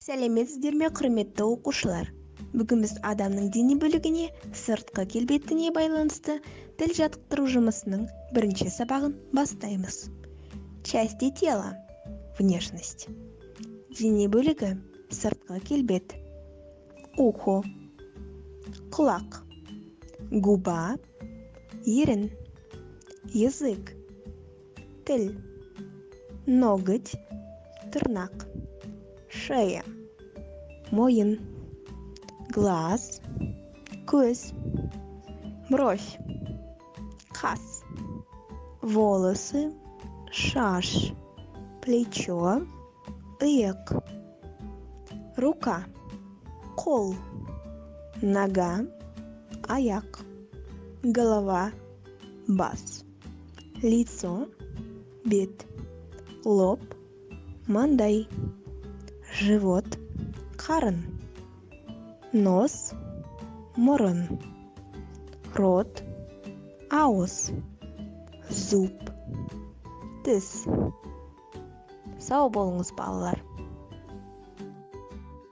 Сәлеметсіздер ме, құрметті оқушылар? Бүгін біз адамның дене бөлігіне сыртқы келбетіне байланысты тіл жаттықтыру жұмысының бірінші сабағын бастаймыз. Части тела. Внешность. Дене бөлігі сыртқы келбет. Ухо. Құлақ. Губа. Ерін. Язык. Тіл. Ноготь. Тырнақ. Шея. Мойын. Глаз. Көз. Бровь. Қас. Волосы. Шаш. Плечо. Иық. Рука. Қол. Нога. Аяқ. Голова. Бас. Лицо. Бет. Лоб. Маңдай. Живот. Қарын. Нос. Мұрын. Рот. Ауыз. Зуб. Тіс. Сау болыңыз, балалар.